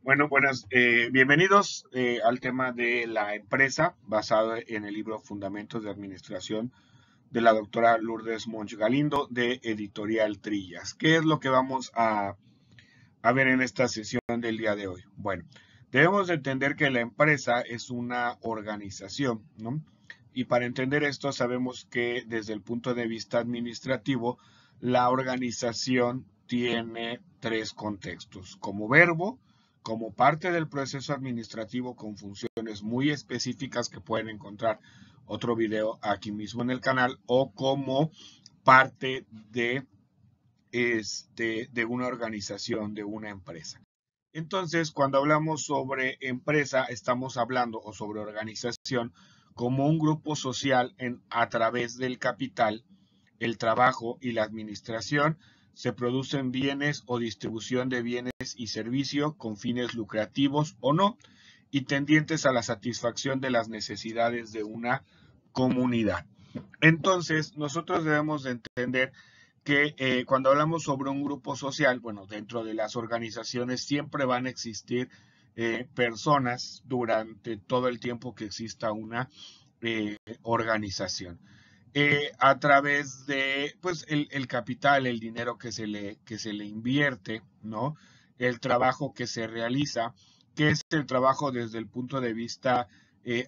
Bueno, buenas, bienvenidos al tema de la empresa basado en el libro Fundamentos de Administración de la doctora Lourdes Monch Galindo de Editorial Trillas. ¿Qué es lo que vamos a ver en esta sesión del día de hoy? Bueno, debemos de entender que la empresa es una organización, ¿no? Y para entender esto sabemos que desde el punto de vista administrativo, la organización tiene tres contextos: como verbo, como parte del proceso administrativo con funciones muy específicas que pueden encontrar otro video aquí mismo en el canal, o como parte de una organización, de una empresa. Entonces, cuando hablamos sobre empresa, estamos hablando, o sobre organización, como un grupo social a través del capital, el trabajo y la administración. Se producen bienes o distribución de bienes y servicios con fines lucrativos o no, y tendientes a la satisfacción de las necesidades de una comunidad. Entonces, nosotros debemos de entender que cuando hablamos sobre un grupo social, bueno, dentro de las organizaciones siempre van a existir personas durante todo el tiempo que exista una organización. A través de, pues, el capital, el dinero que se le invierte, ¿no? El trabajo que se realiza, que es el trabajo desde el punto de vista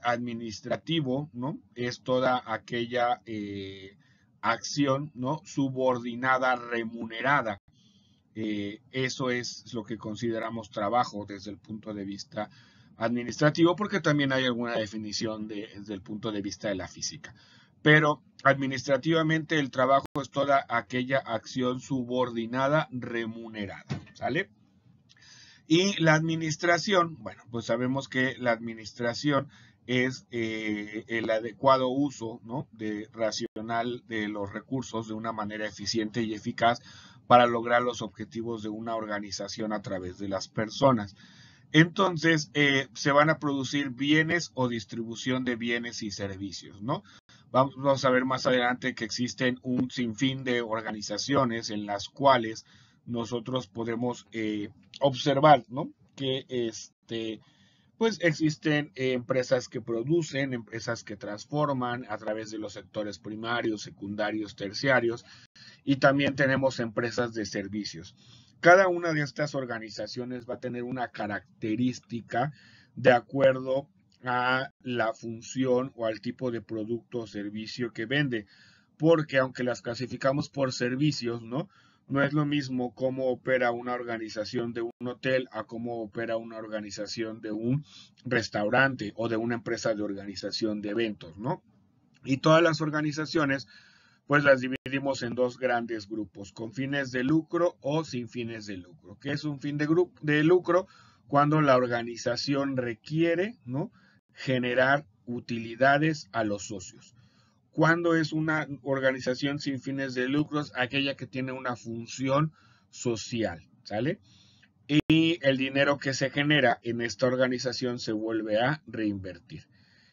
administrativo, ¿no? Es toda aquella acción, ¿no? Subordinada, remunerada. Eso es lo que consideramos trabajo desde el punto de vista administrativo, porque también hay alguna definición desde el punto de vista de la física. Pero administrativamente el trabajo es toda aquella acción subordinada remunerada, ¿sale? Y la administración, bueno, pues sabemos que la administración es el adecuado uso, ¿no?, racional de los recursos de una manera eficiente y eficaz para lograr los objetivos de una organización a través de las personas. Entonces, se van a producir bienes o distribución de bienes y servicios, ¿no? Vamos a ver más adelante que existen un sinfín de organizaciones en las cuales nosotros podemos observar, ¿no?, que pues existen empresas que producen, empresas que transforman a través de los sectores primarios, secundarios, terciarios, y también tenemos empresas de servicios. Cada una de estas organizaciones va a tener una característica de acuerdo a la función o al tipo de producto o servicio que vende, porque aunque las clasificamos por servicios, ¿no? No es lo mismo cómo opera una organización de un hotel a cómo opera una organización de un restaurante o de una empresa de organización de eventos, ¿no? Y todas las organizaciones pues las dividimos en dos grandes grupos: con fines de lucro o sin fines de lucro. ¿Qué es un fin de lucro? Cuando la organización requiere, ¿no?, generar utilidades a los socios. Cuando es una organización sin fines de lucros, aquella que tiene una función social, ¿sale? Y el dinero que se genera en esta organización se vuelve a reinvertir.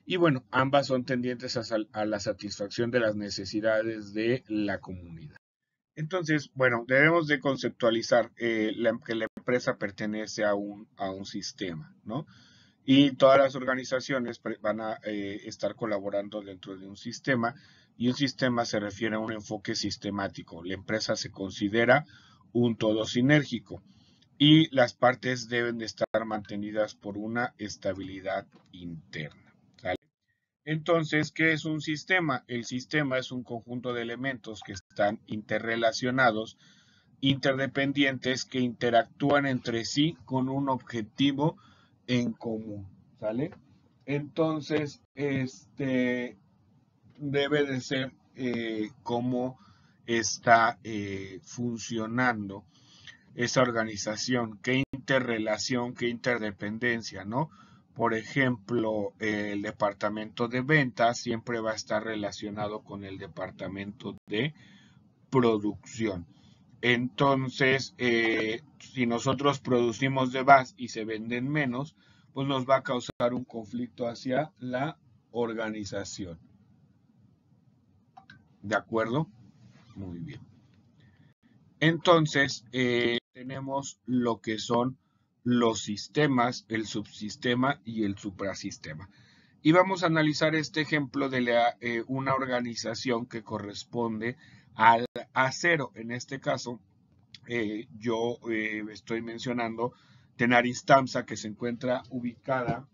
Y bueno, ambas son tendientes a la satisfacción de las necesidades de la comunidad. Entonces, bueno, debemos de conceptualizar que la empresa pertenece a un sistema, ¿no? Y todas las organizaciones van a estar colaborando dentro de un sistema, y un sistema se refiere a un enfoque sistemático. La empresa se considera un todo sinérgico y las partes deben de estar mantenidas por una estabilidad interna, ¿sale? Entonces, ¿qué es un sistema? El sistema es un conjunto de elementos que están interrelacionados, interdependientes, que interactúan entre sí con un objetivo en común, ¿sale? Entonces, debe de ser cómo está funcionando esa organización, qué interrelación, qué interdependencia, ¿no? Por ejemplo, el departamento de ventas siempre va a estar relacionado con el departamento de producción. Entonces, si nosotros producimos de más y se venden menos, pues nos va a causar un conflicto hacia la organización. ¿De acuerdo? Muy bien. Entonces, tenemos lo que son los sistemas, el subsistema y el suprasistema. Y vamos a analizar este ejemplo de una organización que corresponde al acero. En este caso, yo estoy mencionando Tenaris Tamsa, que se encuentra ubicada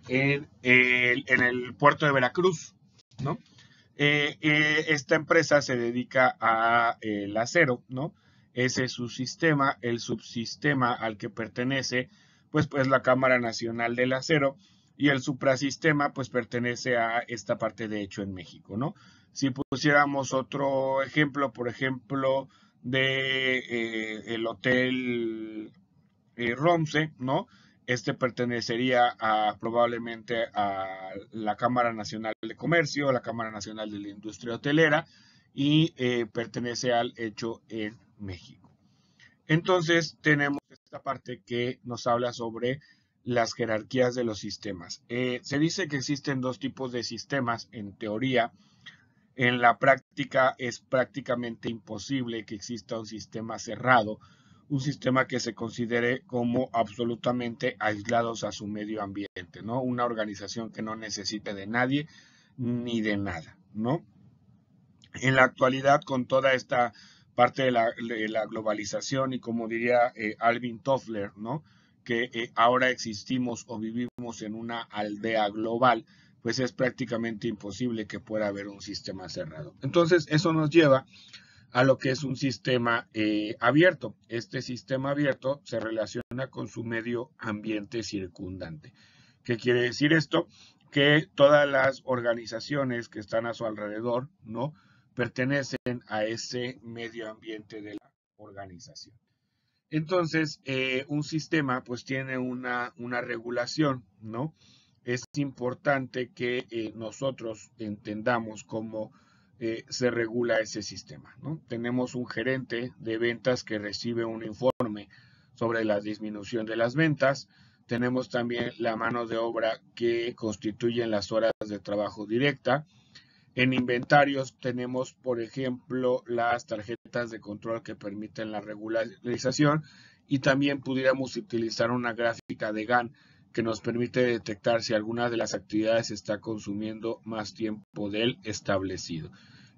en el puerto de Veracruz, ¿no? Esta empresa se dedica a el acero, ¿no? Ese es su sistema, el subsistema al que pertenece, pues la Cámara Nacional del Acero, y el suprasistema, pues pertenece a esta parte de Hecho en México, ¿no? Si pusiéramos otro ejemplo, por ejemplo, de el Hotel Romse, ¿no? Este pertenecería probablemente a la Cámara Nacional de Comercio, a la Cámara Nacional de la Industria Hotelera, y pertenece al Hecho en México. Entonces tenemos esta parte que nos habla sobre las jerarquías de los sistemas. Se dice que existen dos tipos de sistemas en teoría. En la práctica es prácticamente imposible que exista un sistema cerrado, un sistema que se considere como absolutamente aislados a su medio ambiente, ¿no? Una organización que no necesite de nadie ni de nada, ¿no? En la actualidad, con toda esta parte de la globalización y como diría Alvin Toffler, ¿no? Que ahora existimos o vivimos en una aldea global, pues es prácticamente imposible que pueda haber un sistema cerrado. Entonces, eso nos lleva a lo que es un sistema abierto. Este sistema abierto se relaciona con su medio ambiente circundante. ¿Qué quiere decir esto? Que todas las organizaciones que están a su alrededor, ¿no? Pertenecen a ese medio ambiente de la organización. Entonces, un sistema pues tiene una regulación, ¿no? Es importante que nosotros entendamos cómo se regula ese sistema, ¿no? Tenemos un gerente de ventas que recibe un informe sobre la disminución de las ventas. Tenemos también la mano de obra que constituyen las horas de trabajo directa. En inventarios tenemos, por ejemplo, las tarjetas de control que permiten la regularización y también pudiéramos utilizar una gráfica de Gantt que nos permite detectar si alguna de las actividades está consumiendo más tiempo del establecido.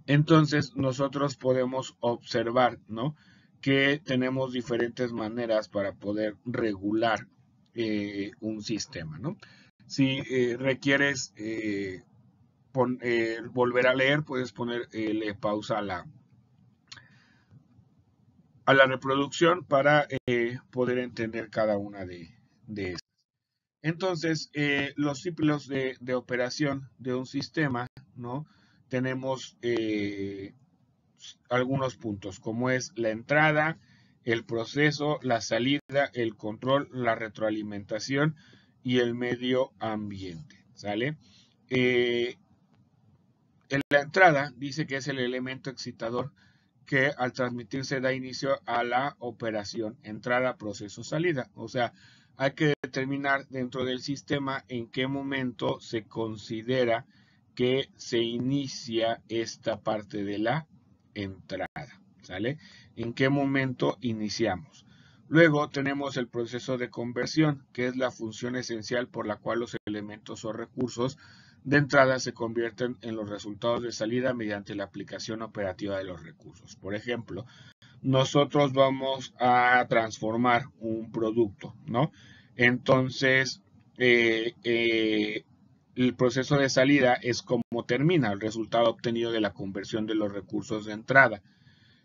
Entonces, nosotros podemos observar, ¿no? Que tenemos diferentes maneras para poder regular un sistema, ¿no? Si requieres volver a leer, puedes ponerle pausa a la reproducción para poder entender cada una de estas. Entonces, los ciclos de operación de un sistema, ¿no? Tenemos algunos puntos, como es la entrada, el proceso, la salida, el control, la retroalimentación y el medio ambiente, ¿sale? En la entrada dice que es el elemento excitador que al transmitirse da inicio a la operación entrada, proceso, salida. O sea, hay que determinar dentro del sistema en qué momento se considera que se inicia esta parte de la entrada, ¿sale? ¿En qué momento iniciamos? Luego tenemos el proceso de conversión, que es la función esencial por la cual los elementos o recursos de entrada se convierten en los resultados de salida mediante la aplicación operativa de los recursos. Por ejemplo, nosotros vamos a transformar un producto, ¿no? Entonces, el proceso de salida es como termina el resultado obtenido de la conversión de los recursos de entrada.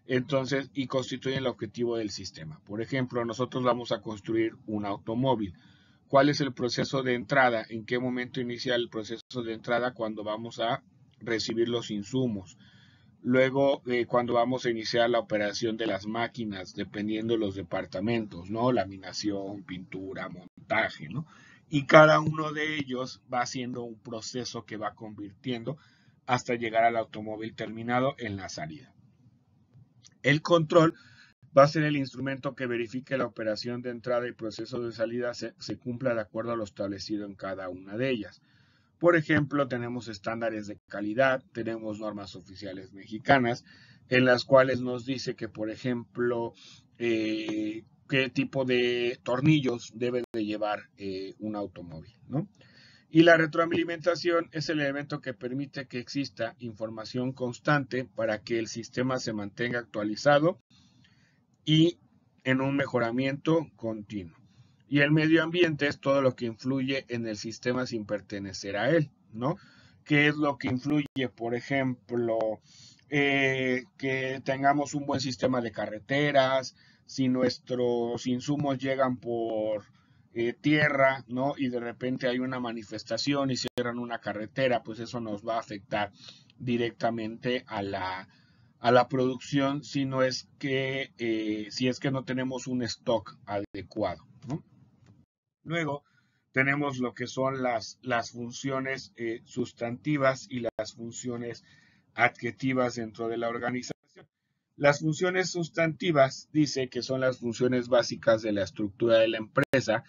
Entonces, y constituye el objetivo del sistema. Por ejemplo, nosotros vamos a construir un automóvil. ¿Cuál es el proceso de entrada? ¿En qué momento inicia el proceso de entrada? Cuando vamos a recibir los insumos. Luego, cuando vamos a iniciar la operación de las máquinas, dependiendo de los departamentos, ¿no? Laminación, pintura, montaje, ¿no? Y cada uno de ellos va haciendo un proceso que va convirtiendo hasta llegar al automóvil terminado en la salida. El control va a ser el instrumento que verifique la operación de entrada y proceso de salida se cumpla de acuerdo a lo establecido en cada una de ellas. Por ejemplo, tenemos estándares de calidad, tenemos normas oficiales mexicanas, en las cuales nos dice que, por ejemplo, qué tipo de tornillos debe de llevar un automóvil, ¿no? Y la retroalimentación es el elemento que permite que exista información constante para que el sistema se mantenga actualizado y en un mejoramiento continuo. Y el medio ambiente es todo lo que influye en el sistema sin pertenecer a él, ¿no? ¿Qué es lo que influye? Por ejemplo, que tengamos un buen sistema de carreteras, si nuestros insumos llegan por tierra, ¿no? Y de repente hay una manifestación y cierran una carretera, pues eso nos va a afectar directamente a la producción si no es que si es que no tenemos un stock adecuado, ¿no? Luego tenemos lo que son las funciones sustantivas y las funciones adjetivas dentro de la organización. Las funciones sustantivas dice que son las funciones básicas de la estructura de la empresa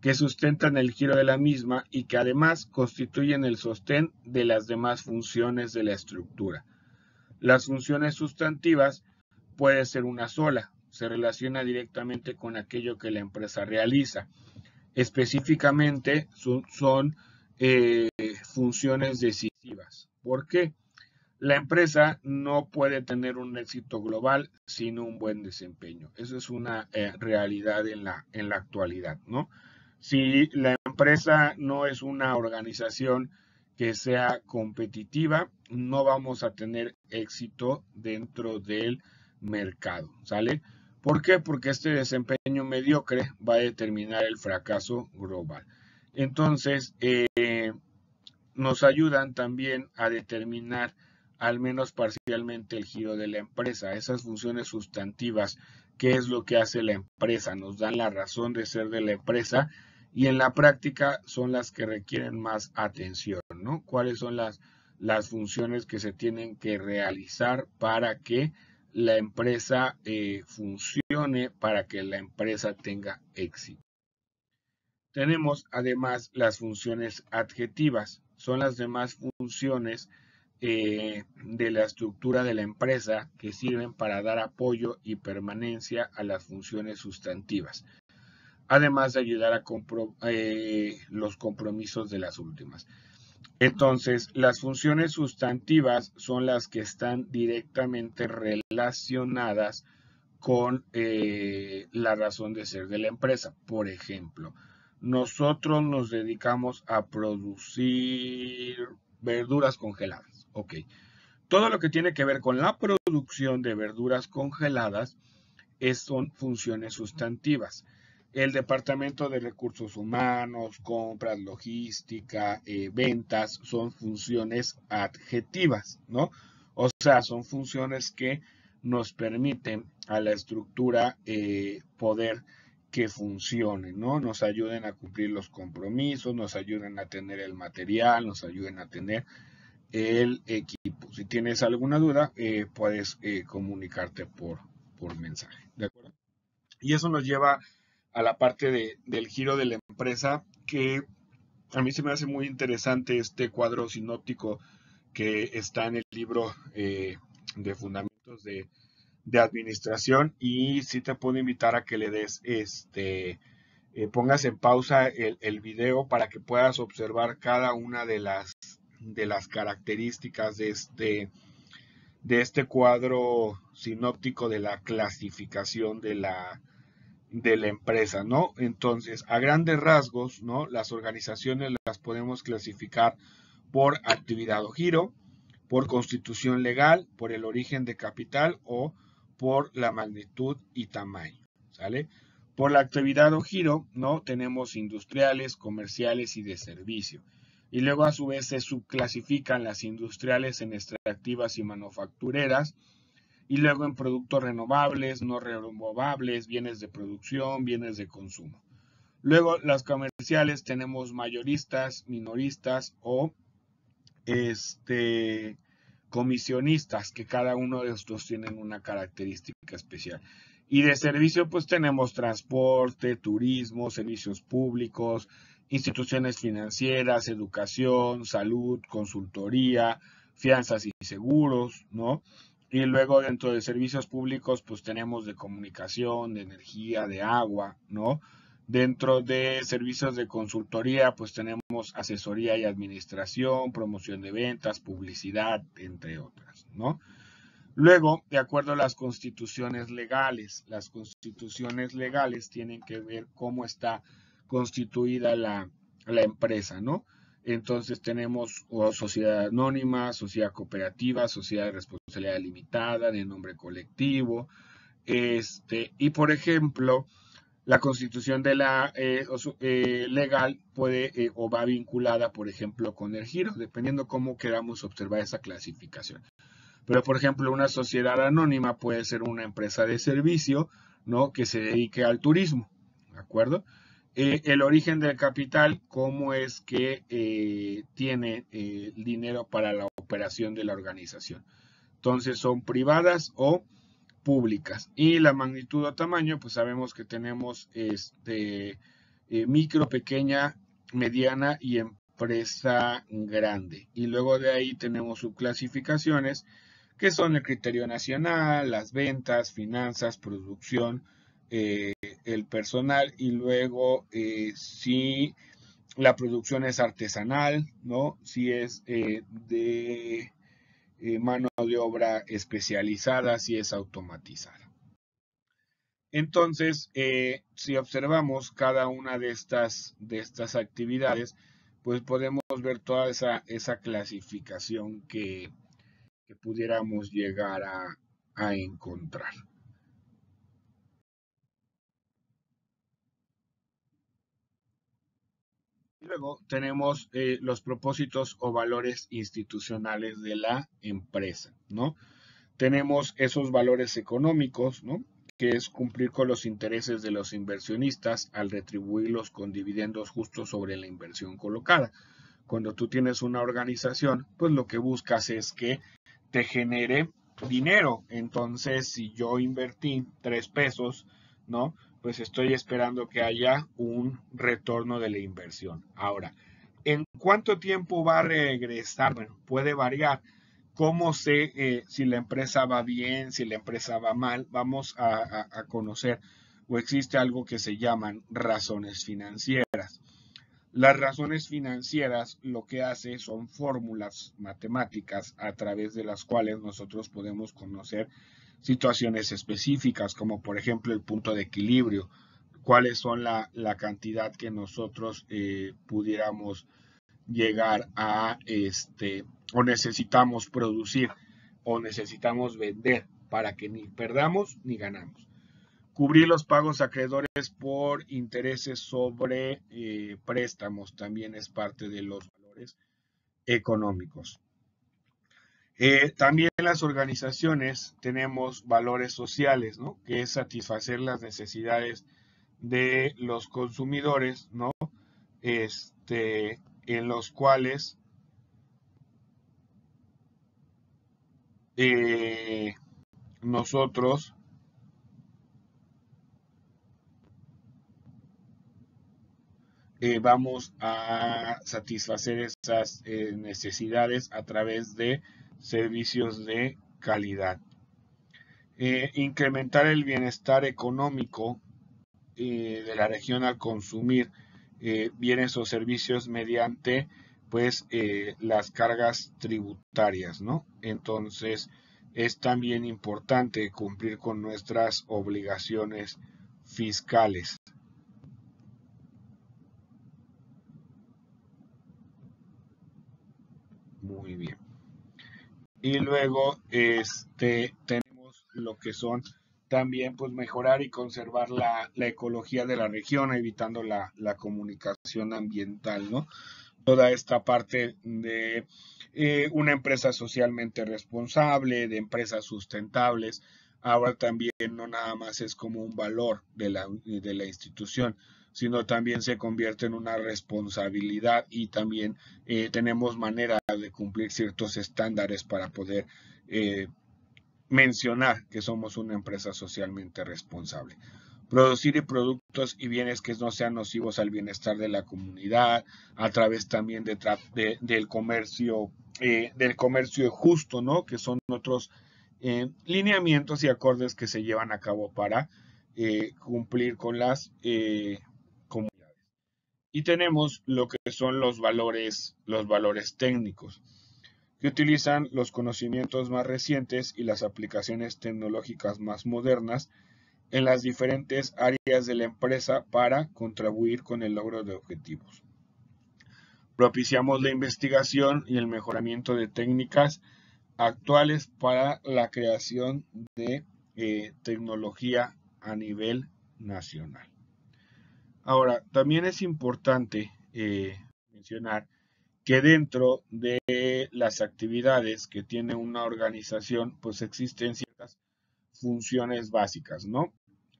que sustentan el giro de la misma y que además constituyen el sostén de las demás funciones de la estructura. Las funciones sustantivas puede ser una sola, se relaciona directamente con aquello que la empresa realiza. Específicamente son funciones decisivas. ¿Por qué? La empresa no puede tener un éxito global sin un buen desempeño. Eso es una realidad en la actualidad, ¿no? Si la empresa no es una organización que sea competitiva, no vamos a tener éxito dentro del mercado, ¿sale? ¿Por qué? Porque este desempeño mediocre va a determinar el fracaso global. Entonces, nos ayudan también a determinar al menos parcialmente el giro de la empresa, esas funciones sustantivas, qué es lo que hace la empresa, nos dan la razón de ser de la empresa y en la práctica son las que requieren más atención, ¿no? ¿Cuáles son las funciones que se tienen que realizar para que la empresa funcione, para que la empresa tenga éxito? Tenemos además las funciones adjetivas, son las demás funciones de la estructura de la empresa que sirven para dar apoyo y permanencia a las funciones sustantivas, además de ayudar a los compromisos de las últimas. Entonces, las funciones sustantivas son las que están directamente relacionadas con la razón de ser de la empresa. Por ejemplo, nosotros nos dedicamos a producir verduras congeladas. Ok. Todo lo que tiene que ver con la producción de verduras congeladas son funciones sustantivas. El departamento de recursos humanos, compras, logística, ventas, son funciones adjetivas, ¿no? O sea, son funciones que nos permiten a la estructura poder que funcione, ¿no? Nos ayuden a cumplir los compromisos, nos ayuden a tener el material, nos ayuden a tener el equipo. Si tienes alguna duda, puedes comunicarte por mensaje, ¿de acuerdo? Y eso nos lleva a la parte del giro de la empresa, que a mí se me hace muy interesante este cuadro sinóptico que está en el libro de Fundamentos de Administración, y sí te puedo invitar a que le des pongas en pausa el video para que puedas observar cada una de las características de este cuadro sinóptico de la clasificación de la empresa, ¿no? Entonces, a grandes rasgos, ¿no? Las organizaciones las podemos clasificar por actividad o giro, por constitución legal, por el origen de capital o por la magnitud y tamaño, ¿sale? Por la actividad o giro, ¿no? Tenemos industriales, comerciales y de servicio. Y luego a su vez se subclasifican las industriales en extractivas y manufactureras, y luego en productos renovables, no renovables, bienes de producción, bienes de consumo. Luego las comerciales tenemos mayoristas, minoristas o comisionistas, que cada uno de estos tienen una característica especial. Y de servicio pues tenemos transporte, turismo, servicios públicos, instituciones financieras, educación, salud, consultoría, fianzas y seguros, ¿no? Y luego dentro de servicios públicos, pues tenemos de comunicación, de energía, de agua, ¿no? Dentro de servicios de consultoría, pues tenemos asesoría y administración, promoción de ventas, publicidad, entre otras, ¿no? Luego, de acuerdo a las constituciones legales tienen que ver cómo está constituida la empresa, ¿no? Entonces tenemos sociedad anónima, sociedad cooperativa, sociedad de responsabilidad limitada, de nombre colectivo, y por ejemplo, la constitución de la legal puede o va vinculada, por ejemplo, con el giro, dependiendo cómo queramos observar esa clasificación. Pero, por ejemplo, una sociedad anónima puede ser una empresa de servicio, ¿no? Que se dedique al turismo, ¿de acuerdo? El origen del capital, cómo es que tiene el dinero para la operación de la organización. Entonces, son privadas o públicas. Y la magnitud o tamaño, pues sabemos que tenemos micro, pequeña, mediana y empresa grande. Y luego de ahí tenemos subclasificaciones que son el criterio nacional, las ventas, finanzas, producción, el personal y luego si la producción es artesanal, ¿no? Si es de mano de obra especializada, si es automatizada. Entonces, si observamos cada una de estas actividades, pues podemos ver toda esa clasificación que pudiéramos llegar a encontrar. Y luego tenemos los propósitos o valores institucionales de la empresa, ¿no? Tenemos esos valores económicos, ¿no? Que es cumplir con los intereses de los inversionistas al retribuirlos con dividendos justos sobre la inversión colocada. Cuando tú tienes una organización, pues lo que buscas es que te genere dinero. Entonces, si yo invertí 3 pesos, ¿no? Pues estoy esperando que haya un retorno de la inversión. Ahora, ¿en cuánto tiempo va a regresar? Bueno, puede variar. ¿Cómo sé si la empresa va bien, si la empresa va mal? Vamos a conocer o existe algo que se llaman razones financieras. Las razones financieras lo que hace son fórmulas matemáticas a través de las cuales nosotros podemos conocer situaciones específicas, como por ejemplo el punto de equilibrio, cuáles son la cantidad que nosotros pudiéramos llegar a o necesitamos producir o necesitamos vender para que ni perdamos ni ganamos. Cubrir los pagos acreedores por intereses sobre préstamos también es parte de los valores económicos. También en las organizaciones tenemos valores sociales, ¿no? Que es satisfacer las necesidades de los consumidores, ¿no? En los cuales nosotros vamos a satisfacer esas necesidades a través de servicios de calidad. Incrementar el bienestar económico de la región al consumir bienes o servicios mediante pues las cargas tributarias, ¿no? Entonces es también importante cumplir con nuestras obligaciones fiscales. Muy bien. Y luego tenemos lo que son también pues mejorar y conservar la ecología de la región, evitando la comunicación ambiental, ¿no? Toda esta parte de una empresa socialmente responsable, de empresas sustentables, ahora también no nada más es como un valor de la institución, sino también se convierte en una responsabilidad y también tenemos manera de cumplir ciertos estándares para poder mencionar que somos una empresa socialmente responsable. producir productos y bienes que no sean nocivos al bienestar de la comunidad, a través también del comercio justo, ¿no? Que son otros lineamientos y acordes que se llevan a cabo para cumplir con las comunidades. Y tenemos lo que son los valores técnicos, que utilizan los conocimientos más recientes y las aplicaciones tecnológicas más modernas en las diferentes áreas de la empresa para contribuir con el logro de objetivos. Propiciamos la investigación y el mejoramiento de técnicas actuales para la creación de tecnología a nivel nacional. Ahora, también es importante mencionar que dentro de las actividades que tiene una organización, pues existen ciertas funciones básicas, ¿no?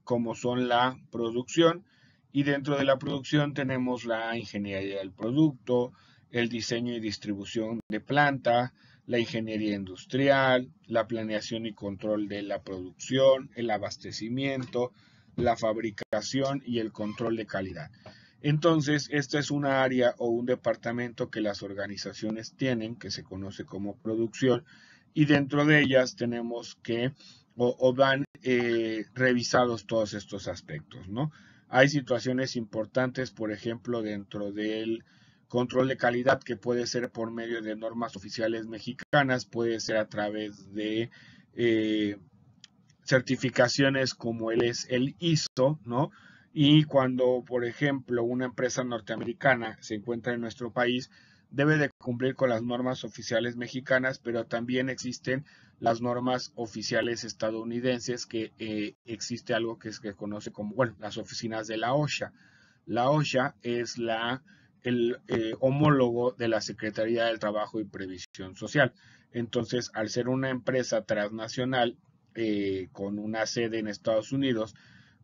Como son la producción, y dentro de la producción tenemos la ingeniería del producto, el diseño y distribución de planta, la ingeniería industrial, la planeación y control de la producción, el abastecimiento, la fabricación y el control de calidad. Entonces, esta es una área o un departamento que las organizaciones tienen, que se conoce como producción, y dentro de ellas tenemos que o van revisados todos estos aspectos, ¿no? Hay situaciones importantes, por ejemplo, dentro del control de calidad, que puede ser por medio de normas oficiales mexicanas, puede ser a través de certificaciones como es el ISO, ¿no? Y cuando, por ejemplo, una empresa norteamericana se encuentra en nuestro país, debe de cumplir con las normas oficiales mexicanas, pero también existen las normas oficiales estadounidenses, que existe algo que se conoce como, bueno, las oficinas de la OSHA. La OSHA es el homólogo de la Secretaría del Trabajo y Previsión Social. Entonces, al ser una empresa transnacional con una sede en Estados Unidos,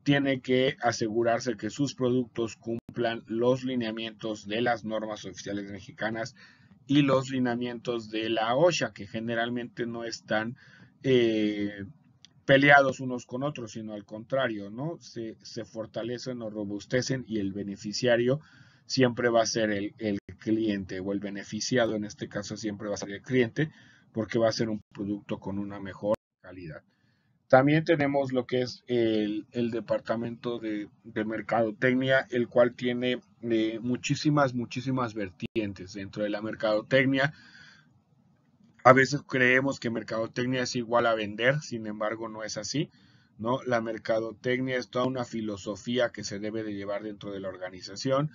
tiene que asegurarse que sus productos cumplan los lineamientos de las normas oficiales mexicanas y los lineamientos de la OSHA, que generalmente no están peleados unos con otros, sino al contrario, ¿no? Se fortalecen o robustecen, y el beneficiario siempre va a ser el cliente, o el beneficiado en este caso siempre va a ser el cliente, porque va a ser un producto con una mejor calidad. También tenemos lo que es el departamento de mercadotecnia, el cual tiene muchísimas vertientes dentro de la mercadotecnia. A veces creemos que mercadotecnia es igual a vender, sin embargo no es así, ¿no? La mercadotecnia es toda una filosofía que se debe de llevar dentro de la organización.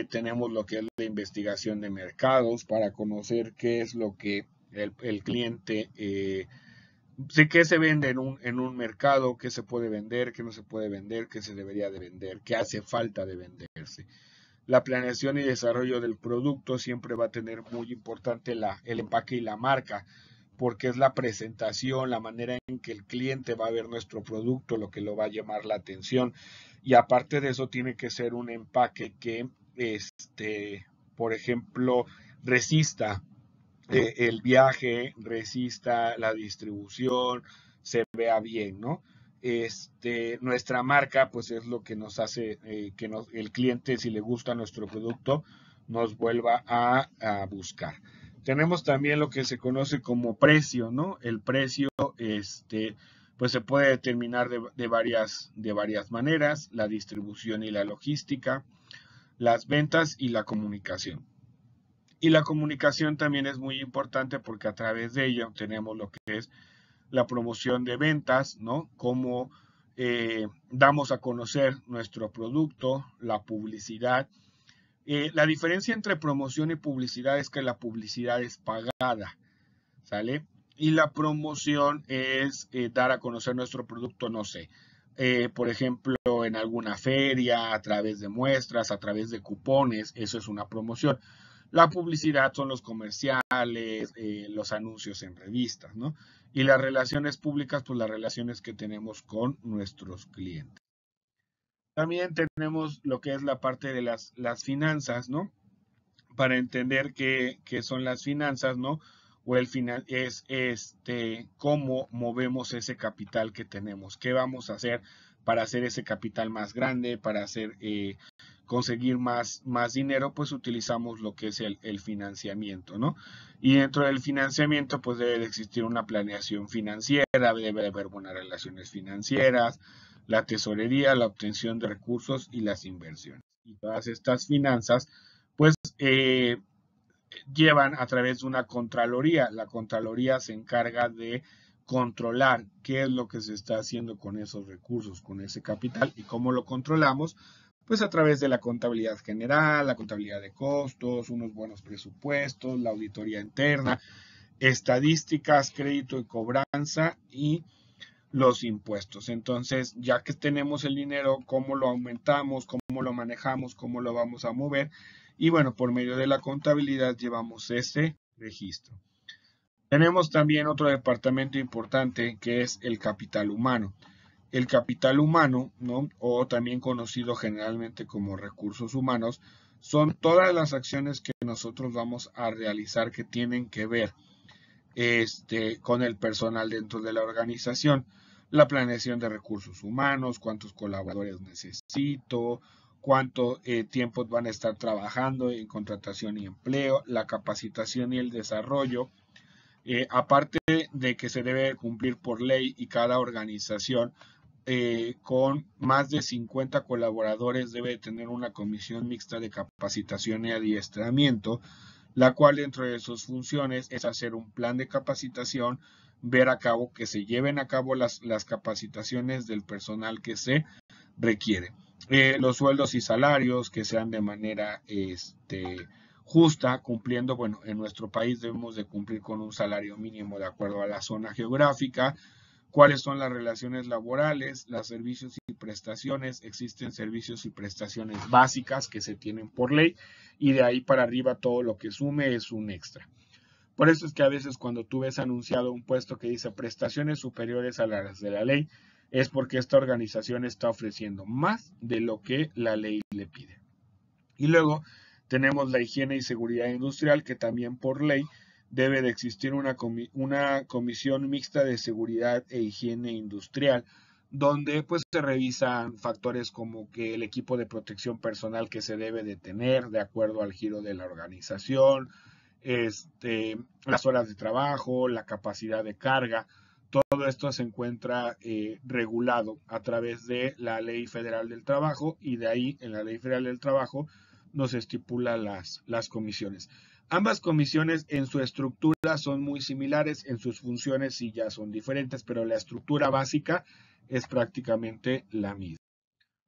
Tenemos lo que es la investigación de mercados para conocer qué es lo que el cliente sí, qué se vende en un mercado, qué se puede vender, qué no se puede vender, qué se debería de vender, qué hace falta de venderse. La planeación y desarrollo del producto siempre va a tener muy importante el empaque y la marca, porque es la presentación, la manera en que el cliente va a ver nuestro producto, lo que lo va a llamar la atención. Y aparte de eso, tiene que ser un empaque que, por ejemplo, resista el viaje, resista la distribución, se vea bien, ¿no? Nuestra marca, pues es lo que nos hace que el cliente, si le gusta nuestro producto, nos vuelva a buscar. Tenemos también lo que se conoce como precio, ¿no? El precio, pues se puede determinar de varias maneras: la distribución y la logística, las ventas y la comunicación. Y la comunicación también es muy importante, porque a través de ella tenemos lo que es la promoción de ventas, ¿no? Cómo damos a conocer nuestro producto, la publicidad. La diferencia entre promoción y publicidad es que la publicidad es pagada, ¿sale? Y la promoción es dar a conocer nuestro producto, no sé, por ejemplo, en alguna feria, a través de muestras, a través de cupones. Eso es una promoción. La publicidad son los comerciales, los anuncios en revistas, ¿no? Y las relaciones públicas, pues las relaciones que tenemos con nuestros clientes. También tenemos lo que es la parte de las finanzas, ¿no? Para entender qué son las finanzas, ¿no? cómo movemos ese capital que tenemos, qué vamos a hacer para hacer ese capital más grande, para conseguir más dinero, pues utilizamos lo que es el financiamiento, ¿no? Y dentro del financiamiento, pues debe de existir una planeación financiera, debe de haber buenas relaciones financieras, la tesorería, la obtención de recursos y las inversiones. Y todas estas finanzas, pues, llevan a través de una contraloría. La contraloría se encarga de controlar qué es lo que se está haciendo con esos recursos, con ese capital y cómo lo controlamos, pues a través de la contabilidad general, la contabilidad de costos, unos buenos presupuestos, la auditoría interna, estadísticas, crédito y cobranza y los impuestos. Entonces, ya que tenemos el dinero, cómo lo aumentamos, cómo lo manejamos, cómo lo vamos a mover. Y bueno, por medio de la contabilidad llevamos ese registro. Tenemos también otro departamento importante que es el capital humano. El capital humano, ¿no? O también conocido generalmente como recursos humanos, son todas las acciones que nosotros vamos a realizar que tienen que ver con el personal dentro de la organización. La planeación de recursos humanos, cuántos colaboradores necesito, cuánto tiempo van a estar trabajando en contratación y empleo, la capacitación y el desarrollo. Aparte de que se debe cumplir por ley y cada organización con más de 50 colaboradores debe tener una comisión mixta de capacitación y adiestramiento, la cual dentro de sus funciones es hacer un plan de capacitación, ver a cabo que se lleven a cabo las capacitaciones del personal que se requiere. Los sueldos y salarios que sean de manera justa, cumpliendo, bueno, en nuestro país debemos de cumplir con un salario mínimo de acuerdo a la zona geográfica. ¿Cuáles son las relaciones laborales, los servicios y prestaciones? Existen servicios y prestaciones básicas que se tienen por ley y de ahí para arriba todo lo que sume es un extra. Por eso es que a veces cuando tú ves anunciado un puesto que dice prestaciones superiores a las de la ley, es porque esta organización está ofreciendo más de lo que la ley le pide. Y luego tenemos la higiene y seguridad industrial, que también por ley debe de existir una comisión mixta de seguridad e higiene industrial, donde pues se revisan factores como que el equipo de protección personal que se debe de tener de acuerdo al giro de la organización, las horas de trabajo, la capacidad de carga. Todo esto se encuentra regulado a través de la Ley Federal del Trabajo y de ahí en la Ley Federal del Trabajo nos estipula las comisiones. Ambas comisiones en su estructura son muy similares, en sus funciones sí ya son diferentes, pero la estructura básica es prácticamente la misma.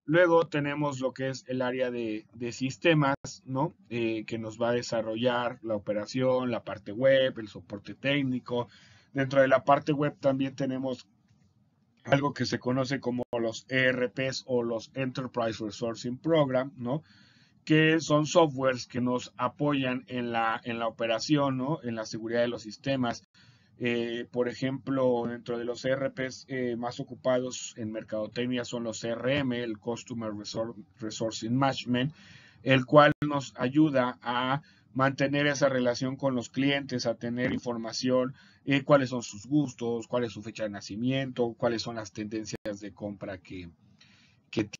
Luego tenemos lo que es el área de sistemas, ¿no? Que nos va a desarrollar la operación, la parte web, el soporte técnico. Dentro de la parte web también tenemos algo que se conoce como los ERPs o los Enterprise Resourcing Program, ¿no? Que son softwares que nos apoyan en la operación, ¿no? En la seguridad de los sistemas. Por ejemplo, dentro de los ERPs más ocupados en mercadotecnia son los CRM, el Customer Resourcing Management, el cual nos ayuda a mantener esa relación con los clientes, a tener información, cuáles son sus gustos, cuál es su fecha de nacimiento, cuáles son las tendencias de compra que tiene.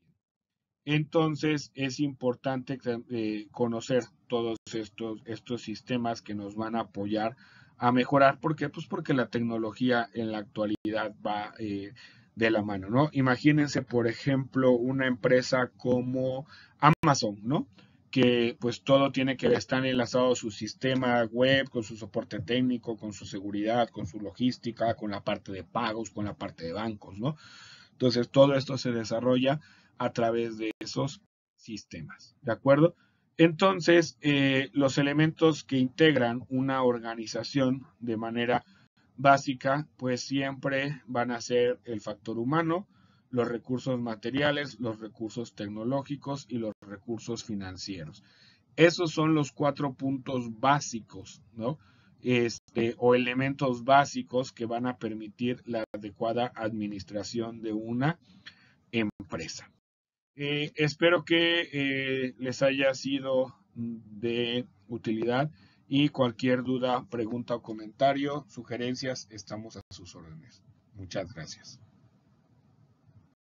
Entonces es importante conocer todos estos sistemas que nos van a apoyar a mejorar. ¿Por qué? Pues porque la tecnología en la actualidad va de la mano, ¿no? Imagínense, por ejemplo, una empresa como Amazon, ¿no? Que pues todo tiene que estar enlazado a su sistema web, con su soporte técnico, con su seguridad, con su logística, con la parte de pagos, con la parte de bancos, ¿no? Entonces todo esto se desarrolla a través de esos sistemas, ¿de acuerdo? Entonces, los elementos que integran una organización de manera básica, pues siempre van a ser el factor humano, los recursos materiales, los recursos tecnológicos y los recursos financieros. Esos son los 4 puntos básicos, ¿no? O elementos básicos que van a permitir la adecuada administración de una empresa. Espero que les haya sido de utilidad y cualquier duda, pregunta o comentario, sugerencias, estamos a sus órdenes. Muchas gracias.